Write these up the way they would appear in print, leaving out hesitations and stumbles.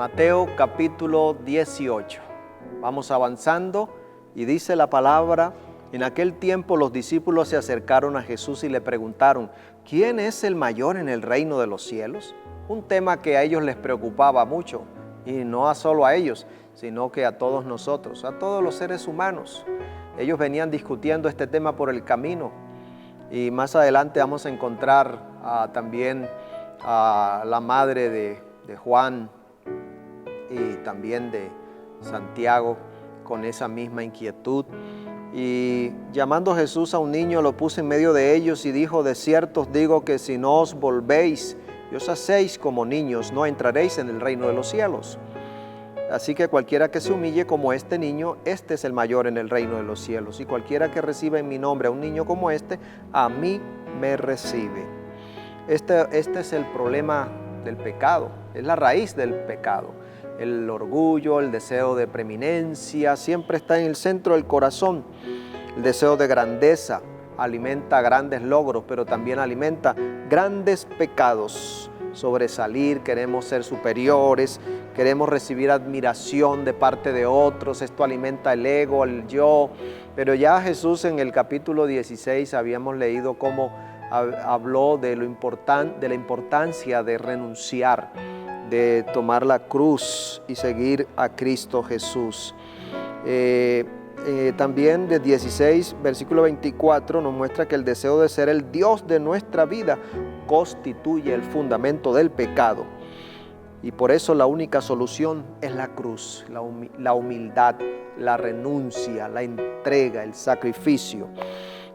Mateo capítulo 18. Vamos avanzando y dice la palabra: en aquel tiempo los discípulos se acercaron a Jesús y le preguntaron: ¿quién es el mayor en el reino de los cielos? Un tema que a ellos les preocupaba mucho, y no solo a ellos, sino que a todos nosotros, a todos los seres humanos. Ellos venían discutiendo este tema por el camino, y más adelante vamos a encontrar también a la madre de Juan y también de Santiago con esa misma inquietud. Y llamando Jesús a un niño, lo puso en medio de ellos y dijo: de cierto os digo que si no os volvéis y os hacéis como niños, no entraréis en el reino de los cielos. Así que cualquiera que se humille como este niño, este es el mayor en el reino de los cielos. Y cualquiera que reciba en mi nombre a un niño como este, a mí me recibe. Este es el problema del pecado, es la raíz del pecado. El orgullo, el deseo de preeminencia, siempre está en el centro del corazón. El deseo de grandeza alimenta grandes logros, pero también alimenta grandes pecados. Sobresalir, queremos ser superiores, queremos recibir admiración de parte de otros. Esto alimenta el ego, el yo. Pero ya Jesús en el capítulo 16 habíamos leído cómo habló de la importancia de renunciar, de tomar la cruz y seguir a Cristo Jesús. También de 16, versículo 24, nos muestra que el deseo de ser el Dios de nuestra vida constituye el fundamento del pecado. Y por eso la única solución es la cruz, la humildad, la renuncia, la entrega, el sacrificio.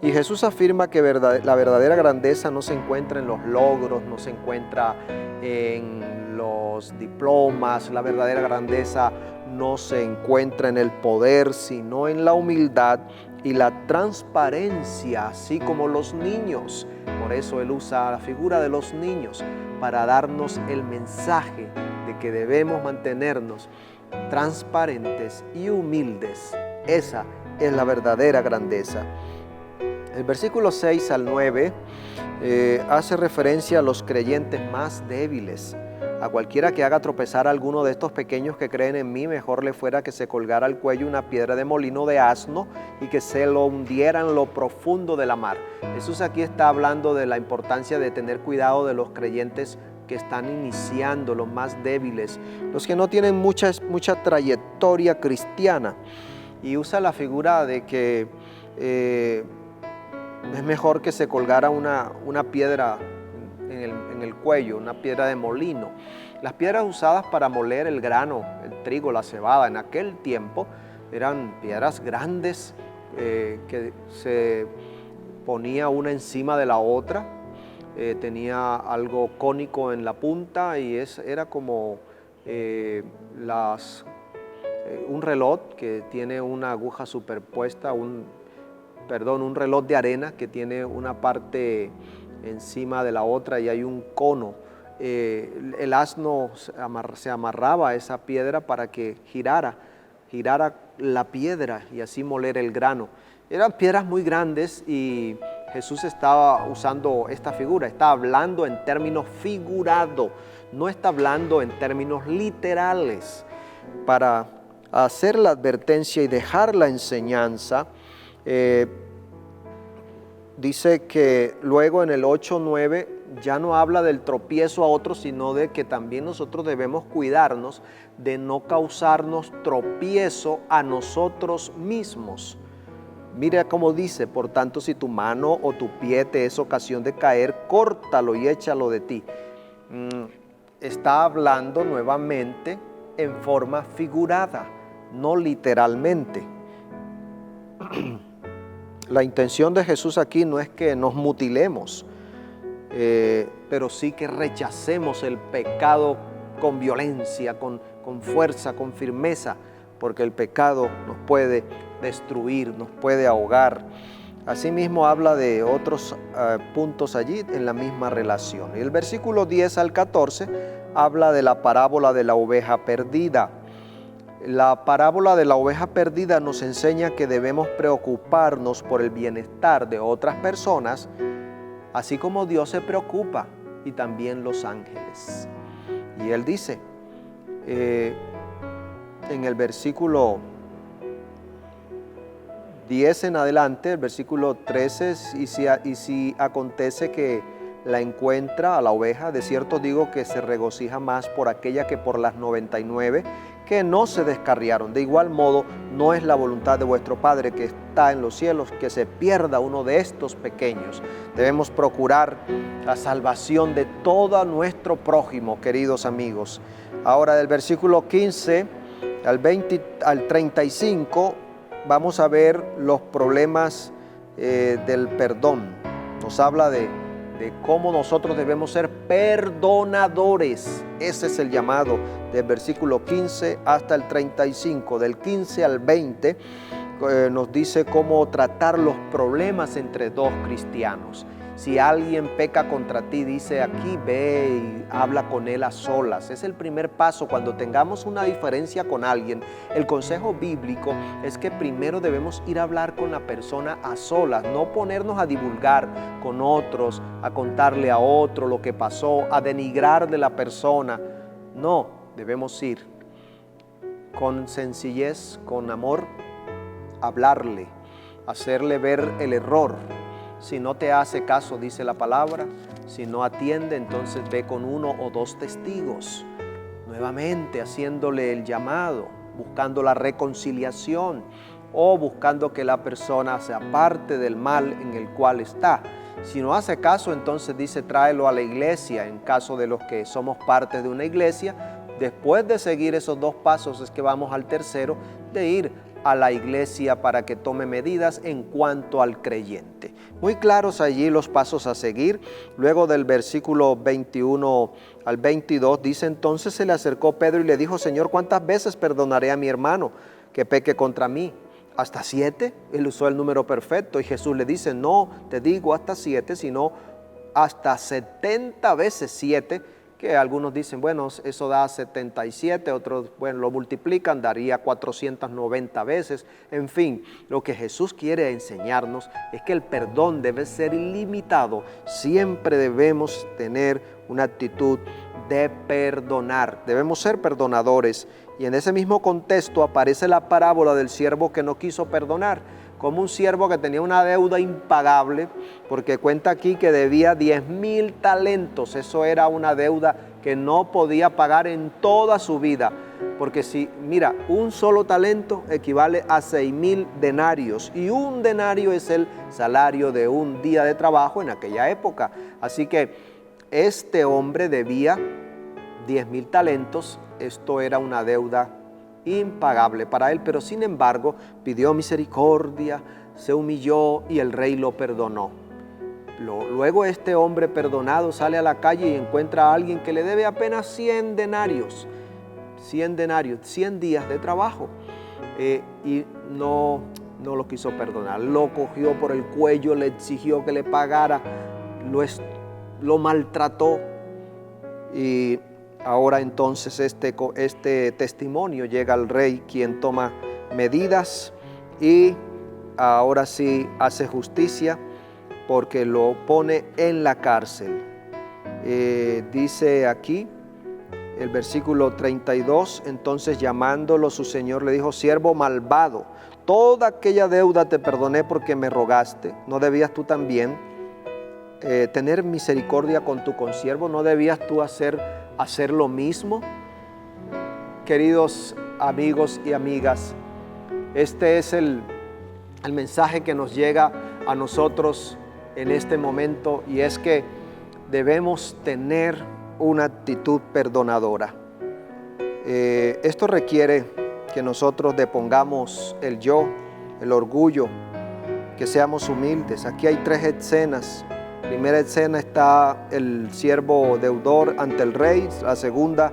Y Jesús afirma que la verdadera grandeza no se encuentra en los logros, no se encuentra en los diplomas. La verdadera grandeza no se encuentra en el poder, sino en la humildad y la transparencia, así como los niños. Por eso Él usa la figura de los niños para darnos el mensaje de que debemos mantenernos transparentes y humildes. Esa es la verdadera grandeza. El versículo 6 al 9 hace referencia a los creyentes más débiles. A cualquiera que haga tropezar a alguno de estos pequeños que creen en mí, mejor le fuera que se colgara al cuello una piedra de molino de asno y que se lo hundiera en lo profundo de la mar. Jesús aquí está hablando de la importancia de tener cuidado de los creyentes que están iniciando, los más débiles, los que no tienen mucha trayectoria cristiana. Y usa la figura de que es mejor que se colgara una piedra en el cuello, una piedra de molino. Las piedras usadas para moler el grano, el trigo, la cebada, en aquel tiempo eran piedras grandes que se ponía una encima de la otra. Tenía algo cónico en la punta y era como un reloj que tiene una aguja superpuesta, un reloj de arena que tiene una parte encima de la otra y hay un cono. El asno se amarraba a esa piedra para que girara la piedra y así moler el grano. Eran piedras muy grandes y Jesús estaba usando esta figura, está hablando en términos figurados, no está hablando en términos literales. Para hacer la advertencia y dejar la enseñanza, dice que luego en el 8:9 ya no habla del tropiezo a otros, sino de que también nosotros debemos cuidarnos de no causarnos tropiezo a nosotros mismos. Mira cómo dice: por tanto, si tu mano o tu pie te es ocasión de caer, córtalo y échalo de ti. Está hablando nuevamente en forma figurada, no literalmente. La intención de Jesús aquí no es que nos mutilemos, pero sí que rechacemos el pecado con violencia, con fuerza, con firmeza, porque el pecado nos puede destruir, nos puede ahogar. Asimismo habla de otros puntos allí en la misma relación. Y el versículo 10 al 14 habla de la parábola de la oveja perdida. La parábola de la oveja perdida nos enseña que debemos preocuparnos por el bienestar de otras personas, así como Dios se preocupa, y también los ángeles. Y Él dice: En el versículo 10 en adelante, el versículo 13, y si acontece que la encuentra a la oveja, de cierto digo que se regocija más por aquella que por las 99 que no se descarriaron. De igual modo, no es la voluntad de vuestro Padre que está en los cielos que se pierda uno de estos pequeños. Debemos procurar la salvación de todo nuestro prójimo, queridos amigos. Ahora, del versículo 15 al 35, vamos a ver los problemas del perdón. Nos habla de cómo nosotros debemos ser perdonadores. Ese es el llamado del versículo 15 hasta el 35. Del 15 al 20 nos dice cómo tratar los problemas entre dos cristianos. Si alguien peca contra ti, dice aquí, ve y habla con él a solas. Es el primer paso cuando tengamos una diferencia con alguien. El consejo bíblico es que primero debemos ir a hablar con la persona a solas, no ponernos a divulgar con otros, a contarle a otro lo que pasó, a denigrar de la persona. No, debemos ir con sencillez, con amor, hablarle, hacerle ver el error. Si no te hace caso, dice la palabra, si no atiende, entonces ve con uno o dos testigos, nuevamente haciéndole el llamado, buscando la reconciliación o buscando que la persona se aparte del mal en el cual está. Si no hace caso, entonces dice, tráelo a la iglesia. En caso de los que somos parte de una iglesia, después de seguir esos dos pasos es que vamos al tercero, de ir a la iglesia para que tome medidas en cuanto al creyente. Muy claros allí los pasos a seguir. Luego del versículo 21 al 22 dice, entonces se le acercó Pedro y le dijo, Señor, ¿cuántas veces perdonaré a mi hermano que peque contra mí? ¿Hasta 7? Él usó el número perfecto y Jesús le dice, no te digo hasta 7, sino hasta 70 veces 7, que algunos dicen, bueno, eso da 77, otros, bueno, lo multiplican, daría 490 veces. En fin, lo que Jesús quiere enseñarnos es que el perdón debe ser ilimitado. Siempre debemos tener una actitud de perdonar. Debemos ser perdonadores. Y en ese mismo contexto aparece la parábola del siervo que no quiso perdonar, como un siervo que tenía una deuda impagable, porque cuenta aquí que debía 10,000 talentos. Eso era una deuda que no podía pagar en toda su vida, porque si, mira, un solo talento equivale a 6,000 denarios, y un denario es el salario de un día de trabajo en aquella época. Así que este hombre debía 10,000 talentos, esto era una deuda impagable para él, pero sin embargo pidió misericordia, se humilló y el rey lo perdonó. Luego este hombre perdonado sale a la calle y encuentra a alguien que le debe apenas 100 denarios, 100 días de trabajo, y no lo quiso perdonar. Lo cogió por el cuello, le exigió que le pagara, lo maltrató. Y ahora entonces este testimonio llega al rey, quien toma medidas y ahora sí hace justicia, porque lo pone en la cárcel. Dice aquí el versículo 32, entonces llamándolo su señor le dijo, siervo malvado, toda aquella deuda te perdoné porque me rogaste. ¿No debías tú también tener misericordia con tu consiervo? ¿No debías tú hacer lo mismo? Queridos amigos y amigas, este es el mensaje que nos llega a nosotros en este momento, y es que debemos tener una actitud perdonadora. Esto requiere que nosotros depongamos el yo, el orgullo, que seamos humildes. Aquí hay 3 escenas. Primera escena está el siervo deudor ante el rey, la segunda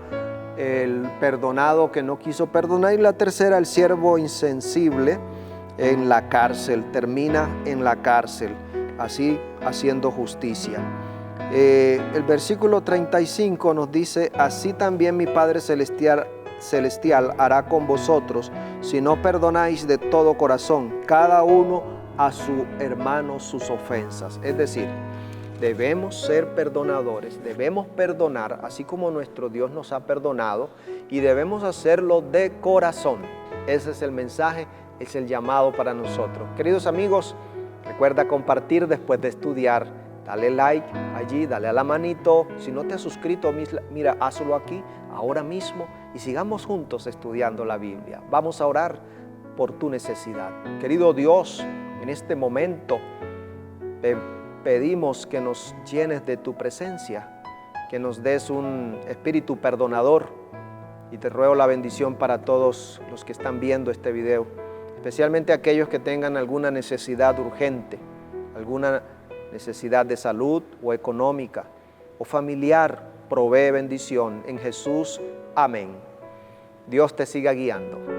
el perdonado que no quiso perdonar, y la tercera el siervo insensible en la cárcel, termina en la cárcel, así haciendo justicia. El versículo 35 nos dice, así también mi Padre Celestial hará con vosotros, si no perdonáis de todo corazón, cada uno a su hermano sus ofensas. Es decir, Debemos ser perdonadores, debemos perdonar así como nuestro Dios nos ha perdonado y debemos hacerlo de corazón. Ese es el mensaje, es el llamado para nosotros. Queridos amigos, recuerda compartir después de estudiar. Dale like allí, dale a la manito. Si no te has suscrito, mira, hazlo aquí, ahora mismo, y sigamos juntos estudiando la Biblia. Vamos a orar por tu necesidad. Querido Dios, en este momento pedimos que nos llenes de tu presencia, que nos des un espíritu perdonador, y te ruego la bendición para todos los que están viendo este video, especialmente aquellos que tengan alguna necesidad urgente, alguna necesidad de salud o económica o familiar. Provee bendición en Jesús. Amén. Dios te siga guiando.